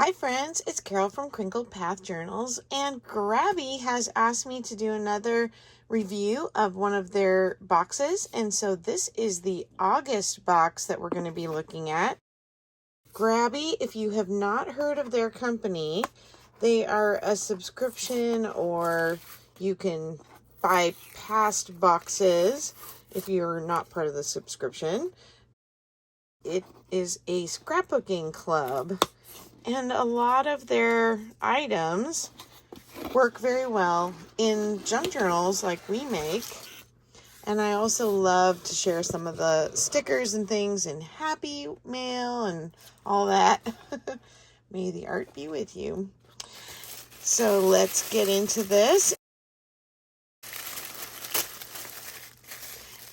Hi friends, it's Carol from Crinkled Path Journals, and Grabie has asked me to do another review of one of their boxes, and so this is the August box that we're going to be looking at. Grabie, if you have not heard of their company, they are a subscription, or you can buy past boxes if you're not part of the subscription. It is a scrapbooking club. And a lot of their items work very well in junk journals like we make. And I also love to share some of the stickers and things in Happy Mail and all that. May the art be with you. So let's get into this.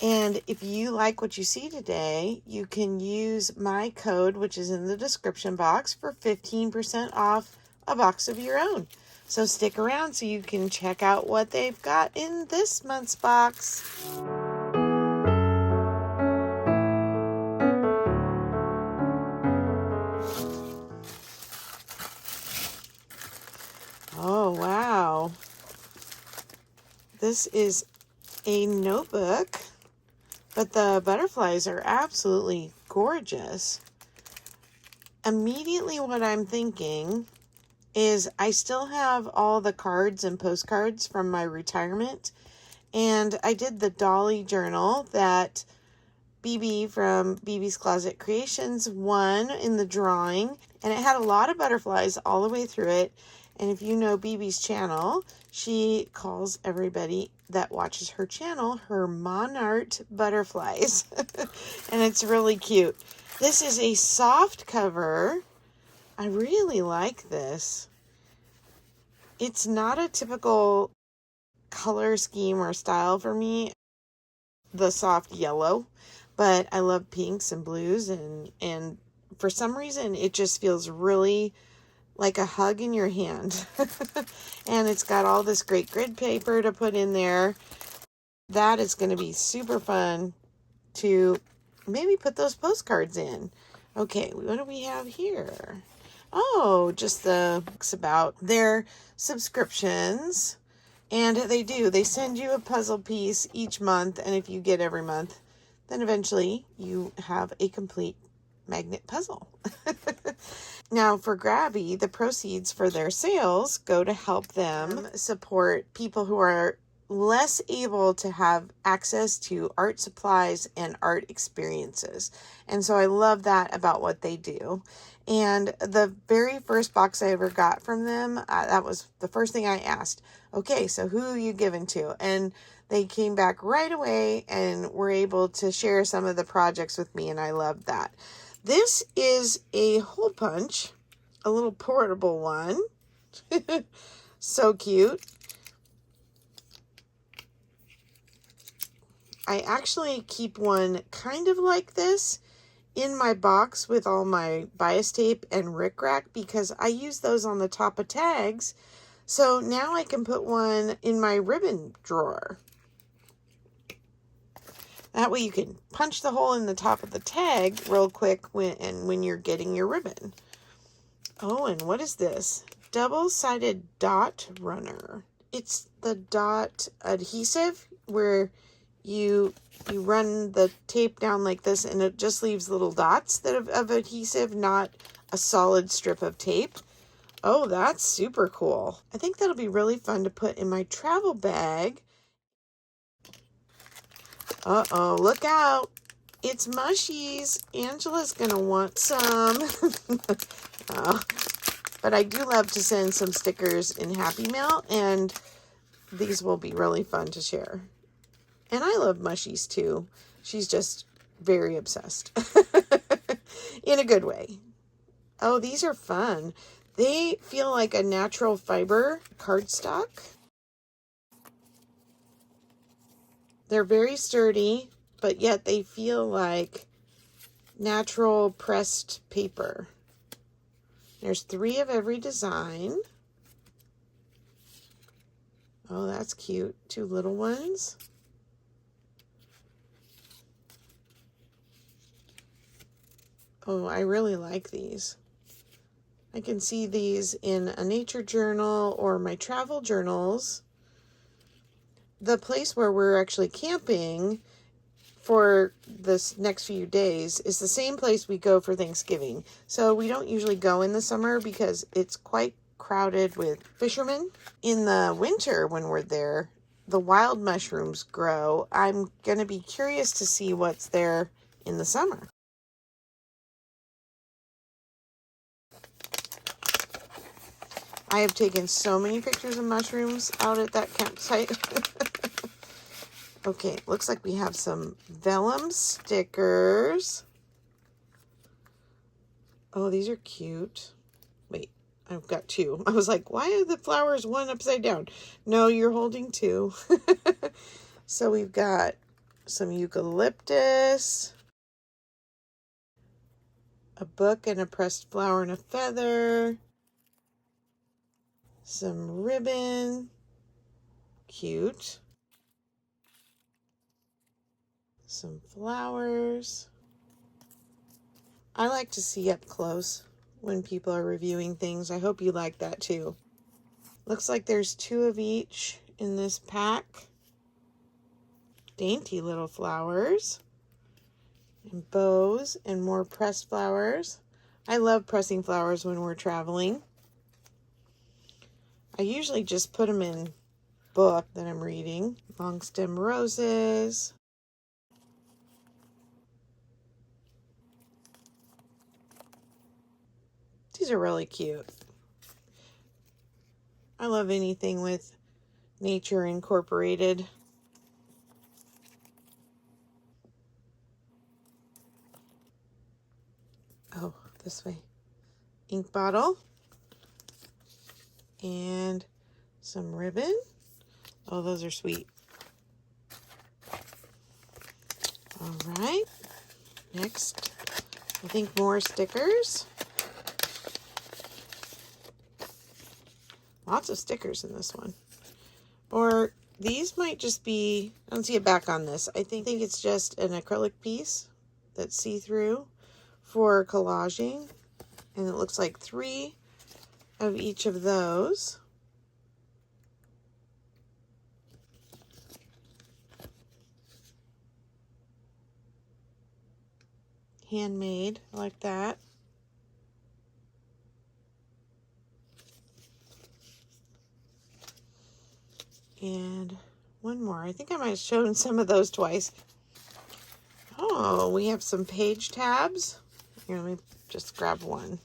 And if you like what you see today, you can use my code, which is in the description box, for 15% off a box of your own. So stick around so you can check out what they've got in this month's box. Oh, wow. This is a notebook, but the butterflies are absolutely gorgeous. Immediately what I'm thinking is I still have all the cards and postcards from my retirement, and I did the Dolly journal that BB from BB's Closet Creations won in the drawing, and it had a lot of butterflies all the way through it. And if you know BB's channel, she calls everybody that watches her channel her Monart butterflies. And it's really cute. This is a soft cover. I really like this. It's not a typical color scheme or style for me, the soft yellow, but I love pinks and blues, and for some reason it just feels really like a hug in your hand. And it's got all this great grid paper to put in there. That is going to be super fun to maybe put those postcards in. Okay, what do we have here? Oh, just the books about their subscriptions. And they send you a puzzle piece each month, and if you get every month, then eventually you have a complete magnet puzzle. Now for Grabie, the proceeds for their sales go to help them support people who are less able to have access to art supplies and art experiences. And so I love that about what they do. And the very first box I ever got from them, that was the first thing I asked. Okay, so who are you giving to? And they came back right away and were able to share some of the projects with me, and I loved that. This is a hole punch, a little portable one. So cute. I actually keep one kind of like this in my box with all my bias tape and rickrack, because I use those on the top of tags. So now I can put one in my ribbon drawer. That way you can punch the hole in the top of the tag real quick when you're getting your ribbon. Oh, and what is this? Double-sided dot runner. It's the dot adhesive where you run the tape down like this, and it just leaves little dots of adhesive, not a solid strip of tape. Oh, that's super cool. I think that'll be really fun to put in my travel bag. Uh-oh, look out. It's mushies. Angela's going to want some. Oh, but I do love to send some stickers in Happy Mail, and these will be really fun to share. And I love mushies too. She's just very obsessed. In a good way. Oh, these are fun. They feel like a natural fiber cardstock. They're very sturdy, but yet they feel like natural pressed paper. There's 3 of every design. Oh, that's cute. 2 little ones. Oh, I really like these. I can see these in a nature journal or my travel journals. The place where we're actually camping for this next few days is the same place we go for Thanksgiving. So we don't usually go in the summer because it's quite crowded with fishermen. In the winter when we're there, the wild mushrooms grow. I'm going to be curious to see what's there in the summer. I have taken so many pictures of mushrooms out at that campsite. Okay, looks like we have some vellum stickers. Oh, these are cute. Wait, I've got two. I was like, why are the flowers one upside down? No, you're holding two. So we've got some eucalyptus, a book and a pressed flower and a feather, some ribbon, cute, some flowers. I like to see up close when people are reviewing things. I hope you like that too. Looks like there's 2 of each in this pack. Dainty little flowers and bows and more pressed flowers. I love pressing flowers when we're traveling. I usually just put them in book that I'm reading. Long stem roses. These are really cute. I love anything with nature incorporated. Oh, this way. Ink bottle. And some ribbon. Oh, those are sweet. All right. Next, I think more stickers. Lots of stickers in this one. Or these might just be, I don't see a back on this. I think it's just an acrylic piece that's see-through for collaging. And it looks like 3 of each of those. Handmade, I like that. And one more. I think I might have shown some of those twice. Oh, we have some page tabs. Here, let me just grab one.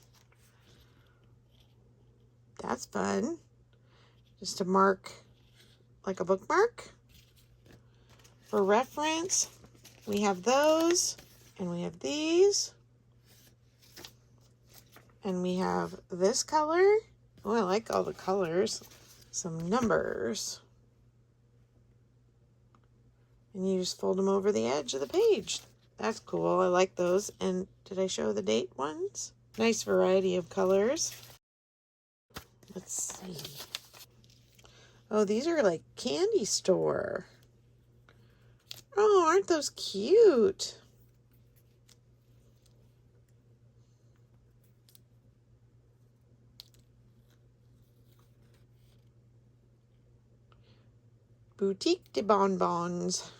That's fun. Just to mark like a bookmark. For reference, we have those, and we have these. And we have this color. Oh, I like all the colors. Some numbers. And you just fold them over the edge of the page. That's cool. I like those. And did I show the date ones? Nice variety of colors. Let's see. Oh, these are like candy store. Oh, aren't those cute? Boutique de Bonbons.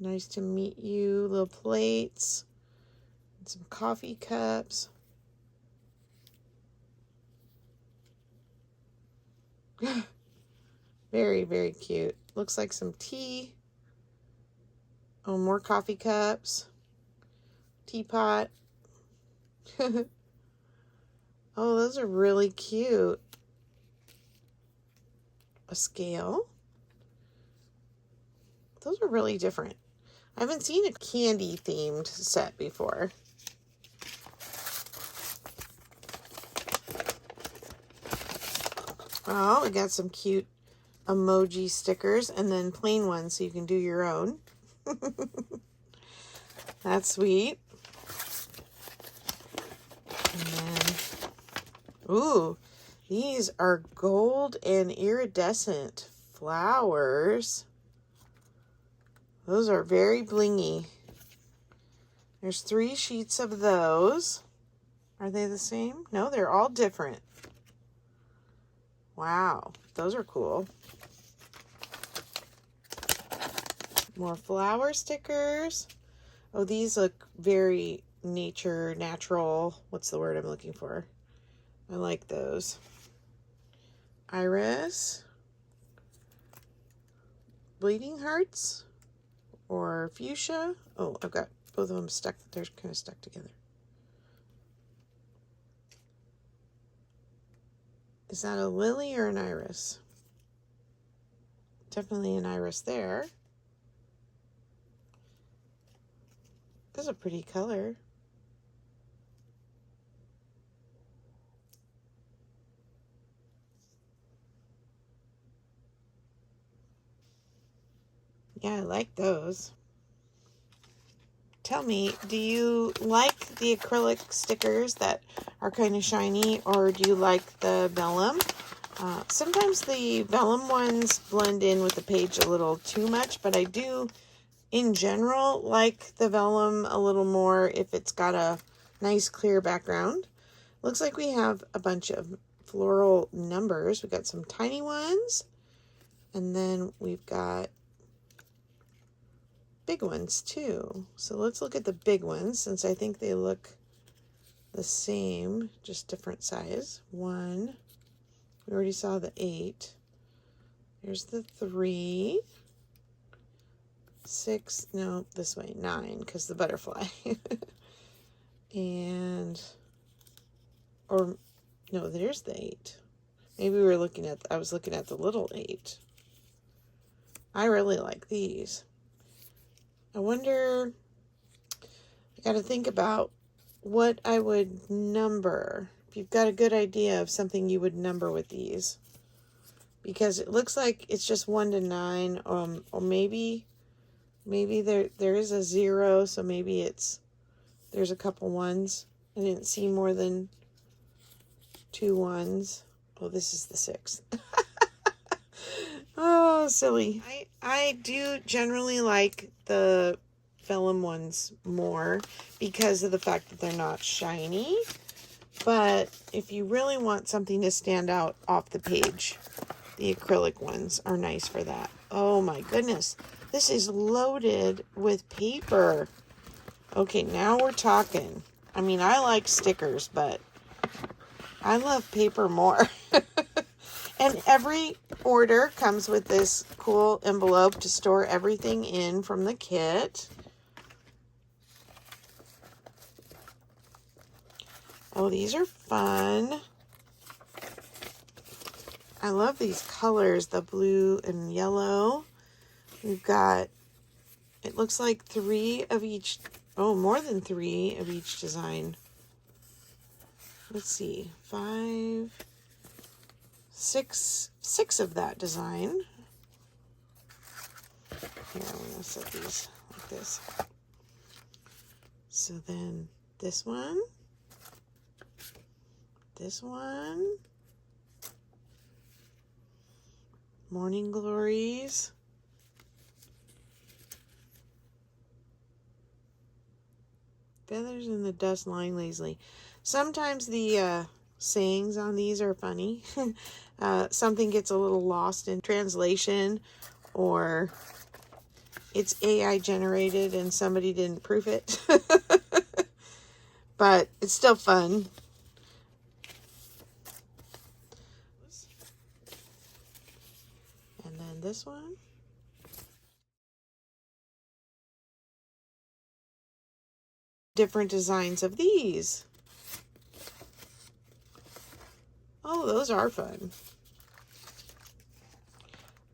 Nice to meet you. Little plates. And some coffee cups. Very, very cute. Looks like some tea. Oh, more coffee cups. Teapot. Oh, those are really cute. A scale. Those are really different. I haven't seen a candy themed set before. Oh, we got some cute emoji stickers and then plain ones so you can do your own. That's sweet. And then, ooh, these are gold and iridescent flowers. Those are very blingy. There's 3 sheets of those. Are they the same? No, they're all different. Wow, those are cool. More flower stickers. Oh, these look very natural. What's the word I'm looking for? I like those. Iris. Bleeding hearts. Or fuchsia. Oh, I've got both of them stuck. They're kind of stuck together. Is that a lily or an iris? Definitely an iris there. That's a pretty color. Yeah, I like those. Tell me, do you like the acrylic stickers that are kind of shiny, or do you like the vellum? Sometimes the vellum ones blend in with the page a little too much, but I do, in general, like the vellum a little more if it's got a nice clear background. Looks like we have a bunch of floral numbers. We've got some tiny ones, and then we've got big ones too. So let's look at the big ones, since I think they look the same, just different size. 1. We already saw the 8. There's the 3. 6. No, this way. 9, because the butterfly. And, or, no, there's the 8. Maybe we were looking at, I was looking at the little 8. I really like these. I wonder, I got to think about what I would number. If you've got a good idea of something you would number with these. Because it looks like it's just 1 to 9, or maybe there is a 0, so maybe there's a couple 1s. I didn't see more than 2 1s. Oh, this is the 6. Oh, silly. I do generally like the vellum ones more because of the fact that they're not shiny. But if you really want something to stand out off the page, the acrylic ones are nice for that. Oh my goodness. This is loaded with paper. Okay, now we're talking. I mean, I like stickers, but I love paper more. And every order comes with this cool envelope to store everything in from the kit. Oh, these are fun. I love these colors, the blue and yellow. We've got, it looks like 3 of each, oh, more than 3 of each design. Let's see, 5, 6 of that design. Here, I'm going to set these like this. So then this one, Morning Glories, Feathers in the Dust Lying Lazily. Sometimes the sayings on these are funny. Something gets a little lost in translation, or it's AI generated and somebody didn't proof it. But it's still fun. And then this one. Different designs of these. Oh, those are fun.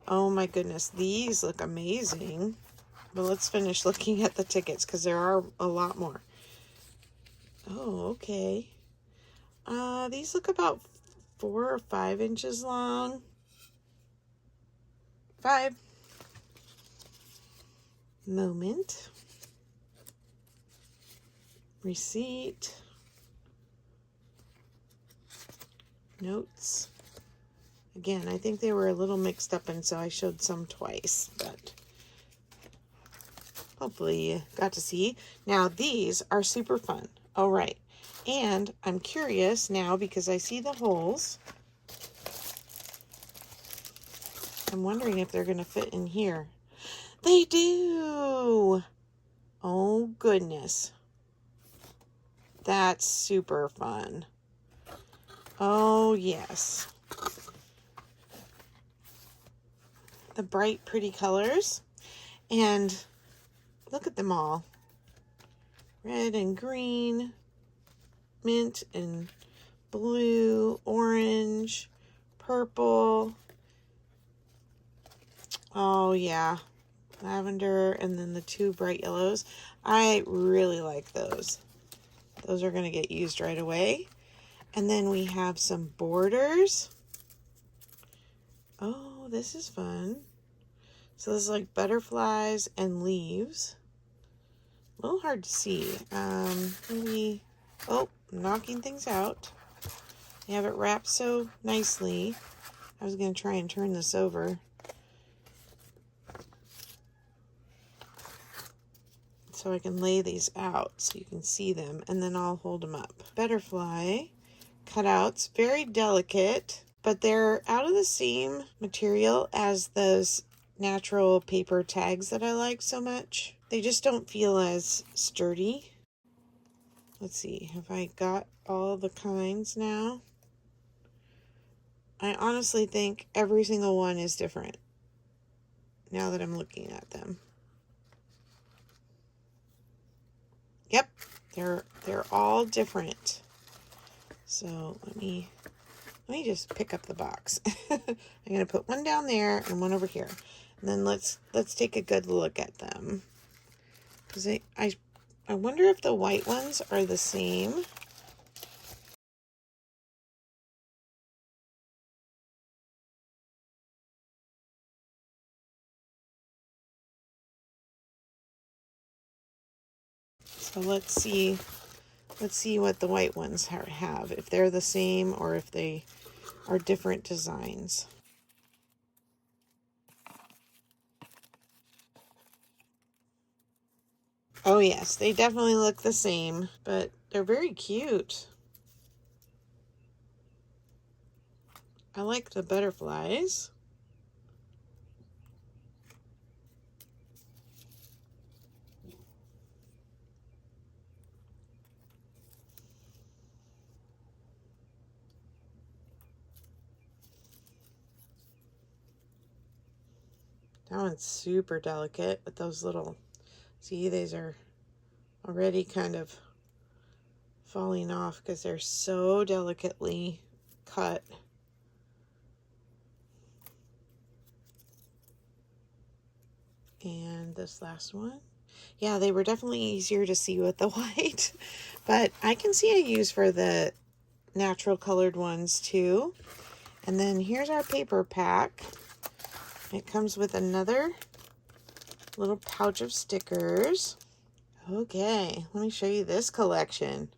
Oh my goodness, these look amazing. But let's finish looking at the tickets because there are a lot more. Oh, okay. These look about 4 or 5 inches long. 5. Moment. Receipt. Notes. Again, I think they were a little mixed up, and so I showed some twice, but hopefully you got to see. Now these are super fun. All right. And I'm curious now because I see the holes. I'm wondering if they're going to fit in here. They do. Oh, goodness. That's super fun. Oh, yes. The bright, pretty colors. And look at them all. Red and green, mint and blue, orange, purple. Oh, yeah. Lavender, and then the two bright yellows. I really like those. Those are going to get used right away. And then we have some borders. Oh, this is fun. So this is like butterflies and leaves. A little hard to see. Maybe, oh, I'm knocking things out. They have it wrapped so nicely. I was going to try and turn this over. So I can lay these out so you can see them, and then I'll hold them up. Butterfly cutouts, very delicate, but they're out of the same material as those natural paper tags that I like so much. They just don't feel as sturdy. Let's see, have I got all the kinds now? I honestly think every single one is different now that I'm looking at them. Yep, they're all different. So let me just pick up the box. I'm gonna put one down there and one over here, and then let's take a good look at them. Because I wonder if the white ones are the same. So let's see what the white ones have, if they're the same or if they are different designs. Oh yes, they definitely look the same, but they're very cute. I like the butterflies. That one's super delicate with those little, see, these are already kind of falling off because they're so delicately cut. And this last one. Yeah, they were definitely easier to see with the white, but I can see a use for the natural colored ones too. And then here's our paper pack. It comes with another little pouch of stickers. Okay, let me show you this collection.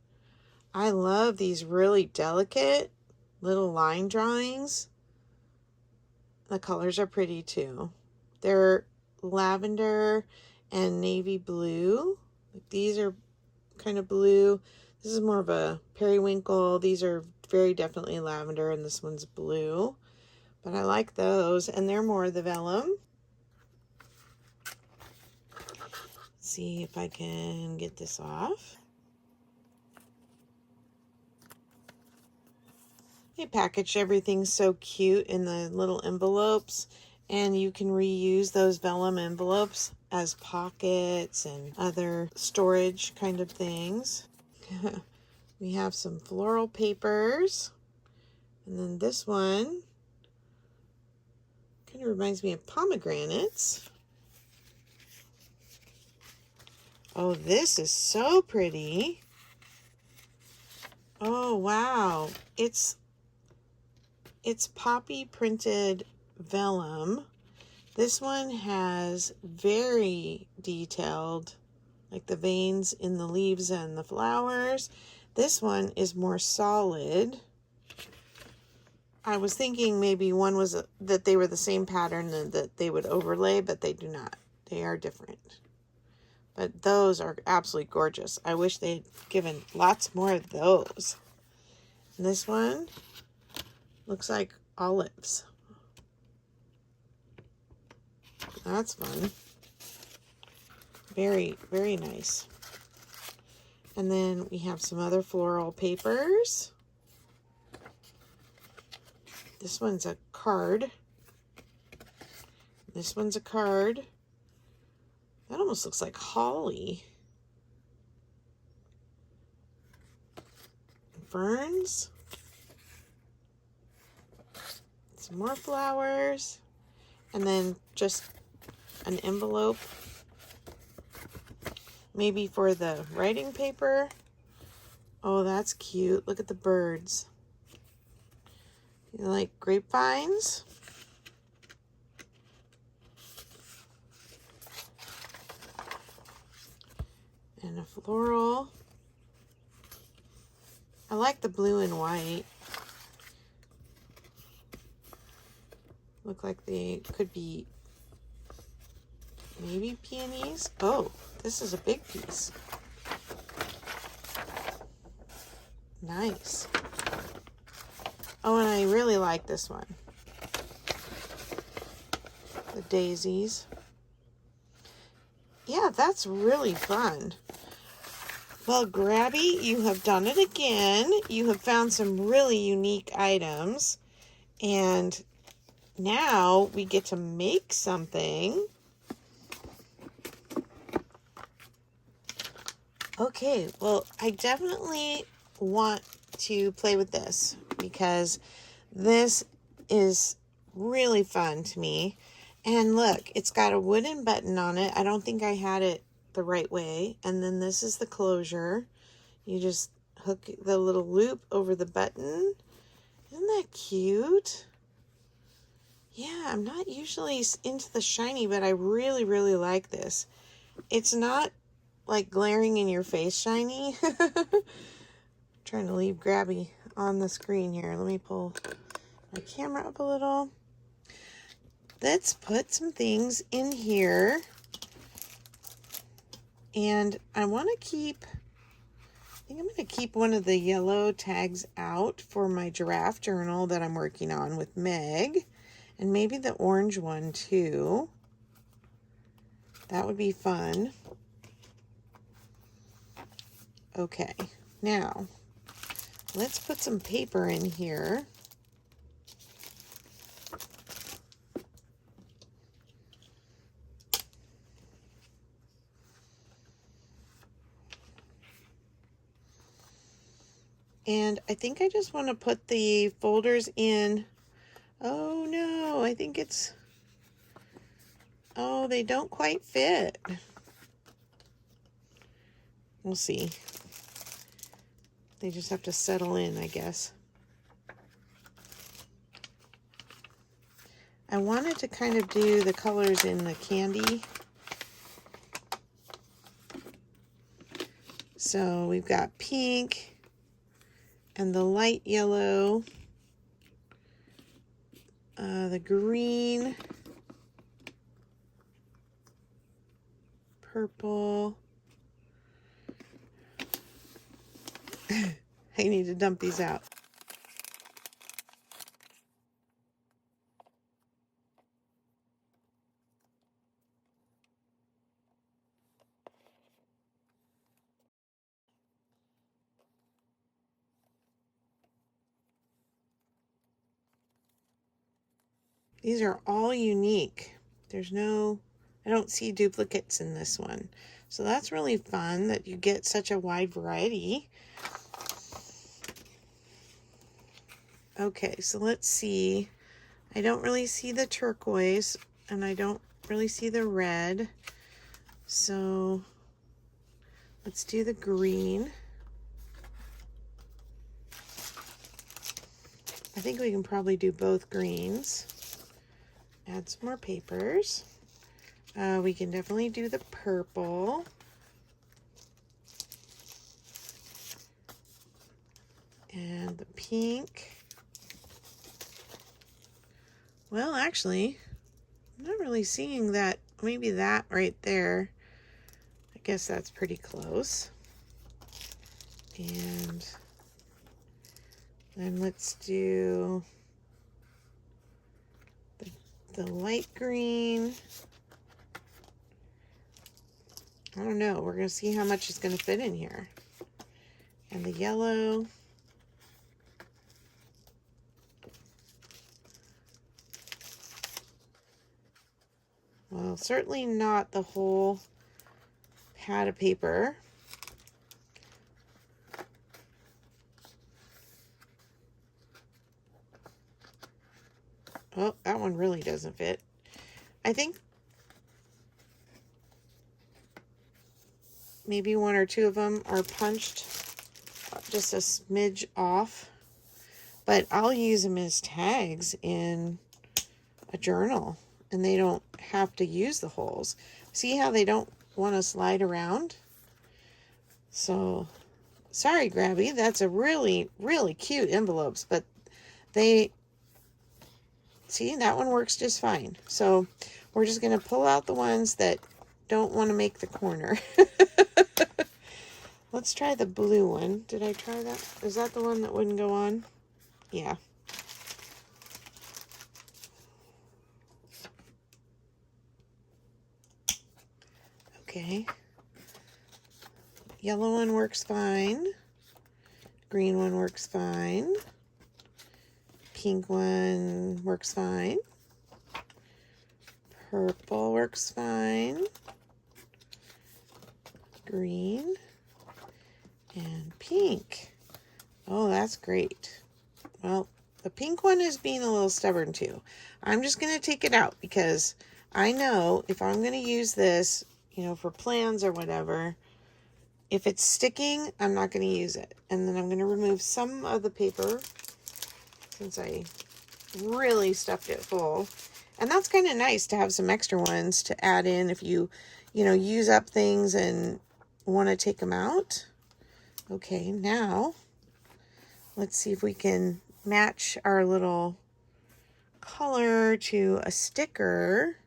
I love these really delicate little line drawings. The colors are pretty too. They're lavender and navy blue. These are kind of blue. This is more of a periwinkle. These are very definitely lavender, and this one's blue. But I like those, and they're more of the vellum. Let's see if I can get this off. They packaged everything so cute in the little envelopes, and you can reuse those vellum envelopes as pockets and other storage kind of things. We have some floral papers, and then this one kind of reminds me of pomegranates. Oh, this is so pretty. Oh, wow. It's poppy printed vellum. This one has very detailed, like the veins in the leaves and the flowers. This one is more solid. I was thinking maybe one was that they were the same pattern and that they would overlay, but they do not. They are different. But those are absolutely gorgeous. I wish they'd given lots more of those. And this one looks like olives. That's fun. Very, very nice. And then we have some other floral papers. This one's a card. This one's a card. That almost looks like holly. Ferns. Some more flowers. And then just an envelope. Maybe for the writing paper. Oh, that's cute. Look at the birds. You like grapevines? And a floral. I like the blue and white. Look like they could be maybe peonies. Oh, this is a big piece. Nice. Oh, and I really like this one. The daisies. Yeah, that's really fun. Well, Grabie, you have done it again. You have found some really unique items. And now we get to make something. Okay, well, I definitely want to play with this because this is really fun to me. And look, it's got a wooden button on it. I don't think I had it the right way. And then this is the closure. You just hook the little loop over the button. Isn't that cute? Yeah, I'm not usually into the shiny, but I really, really like this. It's not like glaring in your face shiny. Trying to leave Grabie on the screen here. Let me pull my camera up a little. Let's put some things in here. And I want to keep, I think I'm going to keep one of the yellow tags out for my giraffe journal that I'm working on with Meg. And maybe the orange one too. That would be fun. Okay, now let's put some paper in here. And I think I just want to put the folders in. Oh no, I think it's, oh, they don't quite fit. We'll see. They just have to settle in, I guess. I wanted to kind of do the colors in the candy. So we've got pink and the light yellow, the green, purple. I need to dump these out. These are all unique. There's no, I don't see duplicates in this one. So that's really fun that you get such a wide variety. Okay, so let's see. I don't really see the turquoise and I don't really see the red. So let's do the green. I think we can probably do both greens. Add some more papers. We can definitely do the purple. And the pink. Well, actually, I'm not really seeing that. Maybe that right there. I guess that's pretty close. And then let's do the light green. I don't know. We're going to see how much is going to fit in here. And the yellow. Well, certainly not the whole pad of paper. Oh, that one really doesn't fit. I think maybe one or two of them are punched just a smidge off, but I'll use them as tags in a journal, and they don't have to use the holes. See how they don't want to slide around? So, sorry, Grabie, that's a really, really cute envelopes, but they, see, that one works just fine. So, we're just going to pull out the ones that don't want to make the corner. Let's try the blue one. Did I try that? Is that the one that wouldn't go on? Yeah. Okay. Yellow one works fine. Green one works fine. Pink one works fine. Purple works fine. Green. And pink. Oh, that's great. Well, the pink one is being a little stubborn too. I'm just going to take it out because I know if I'm going to use this, you know, for plans or whatever, if it's sticking, I'm not going to use it. And then I'm going to remove some of the paper since I really stuffed it full. And that's kind of nice to have some extra ones to add in if you know, use up things and want to take them out. Okay, now let's see if we can match our little color to a sticker.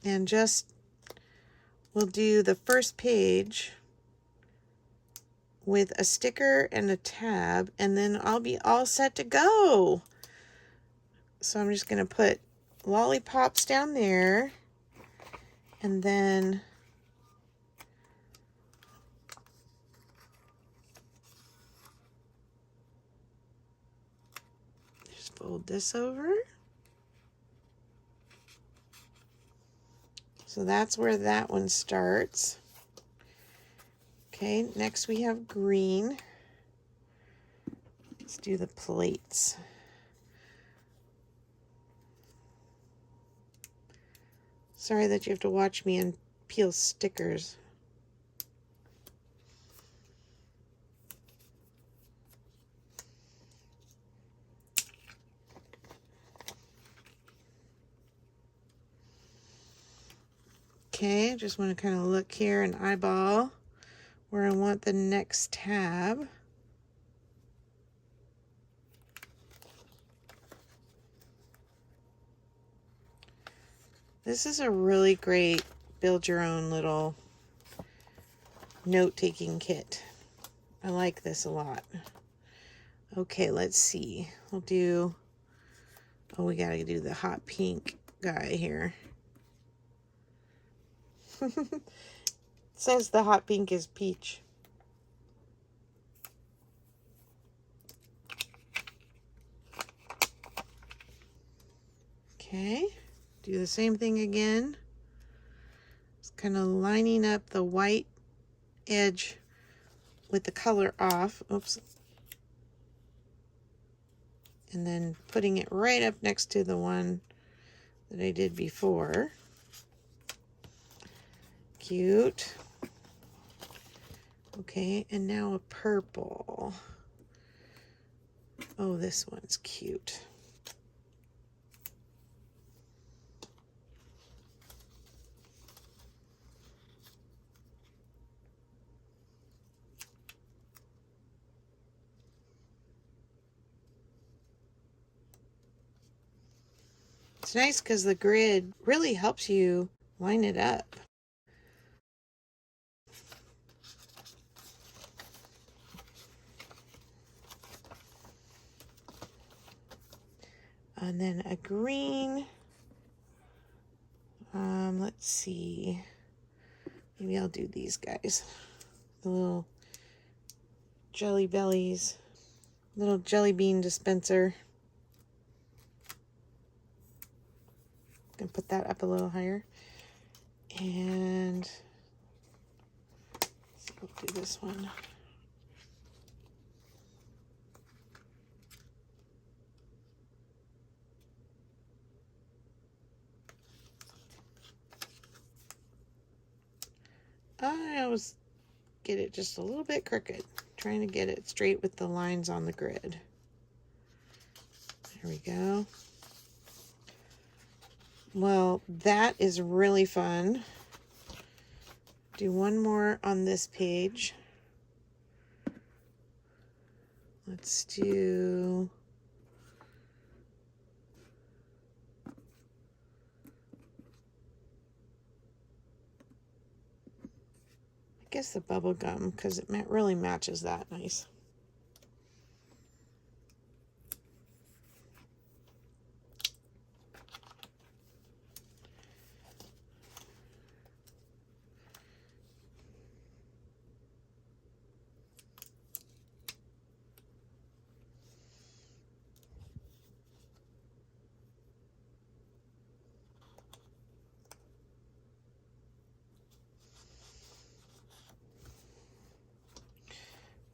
And just, we'll do the first page with a sticker and a tab, and then I'll be all set to go. So I'm just going to put lollipops down there, and then just fold this over. So that's where that one starts. Okay, next we have green. Let's do the plates. Sorry that you have to watch me and peel stickers. Okay, just want to kind of look here and eyeball where I want the next tab. This is a really great build your own little note-taking kit. I like this a lot. Okay, let's see. We'll do, oh, we gotta do the hot pink guy here. It says the hot pink is peach. Okay, do the same thing again. Just kind of lining up the white edge with the color off. Oops. And then putting it right up next to the one that I did before. Cute. Okay, and now a purple. Oh, this one's cute. It's nice because the grid really helps you line it up. And then a green. Let's see. Maybe I'll do these guys. The little jelly bellies. Little jelly bean dispenser. Gonna put that up a little higher. And we'll do this one. I always get it just a little bit crooked, trying to get it straight with the lines on the grid. There we go. Well, that is really fun. Do one more on this page. Let's do... I guess the bubble gum, because it really matches that nice.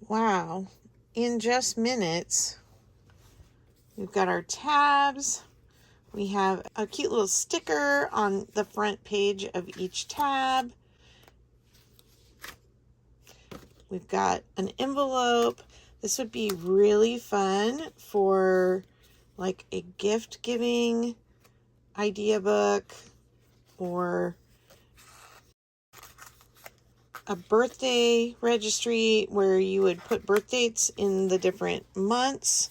Wow, in just minutes, we've got our tabs. We have a cute little sticker on the front page of each tab. We've got an envelope. This would be really fun for like a gift giving idea book or a birthday registry where you would put birth dates in the different months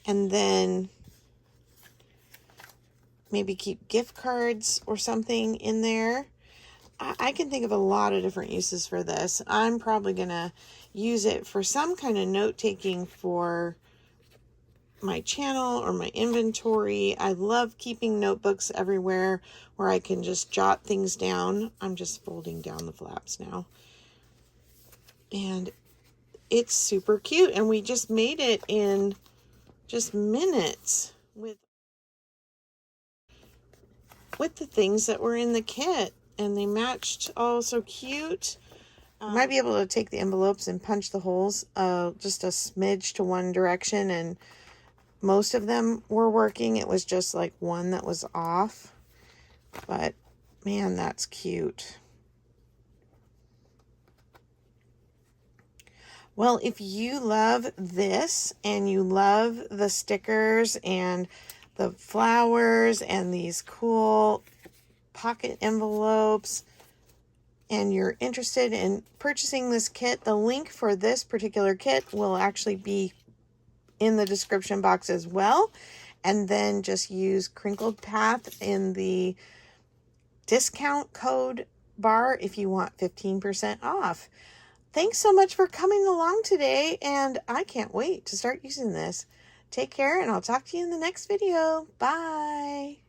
and then maybe keep gift cards or something in there. I can think of a lot of different uses for this. I'm probably going to use it for some kind of note-taking for my channel or my inventory. I love keeping notebooks everywhere where I can just jot things down. I'm just folding down the flaps now. And it's super cute. And we just made it in just minutes with the things that were in the kit. And they matched all so cute. You might be able to take the envelopes and punch the holes just a smidge to one direction, and most of them were working. It was just like one that was off. But man, that's cute. Well, if you love this and you love the stickers and the flowers and these cool pocket envelopes, and you're interested in purchasing this kit, the link for this particular kit will actually be in the description box as well. And then just use Crinkled Path in the discount code bar if you want 15% off. Thanks so much for coming along today, and I can't wait to start using this. Take care, and I'll talk to you in the next video. Bye.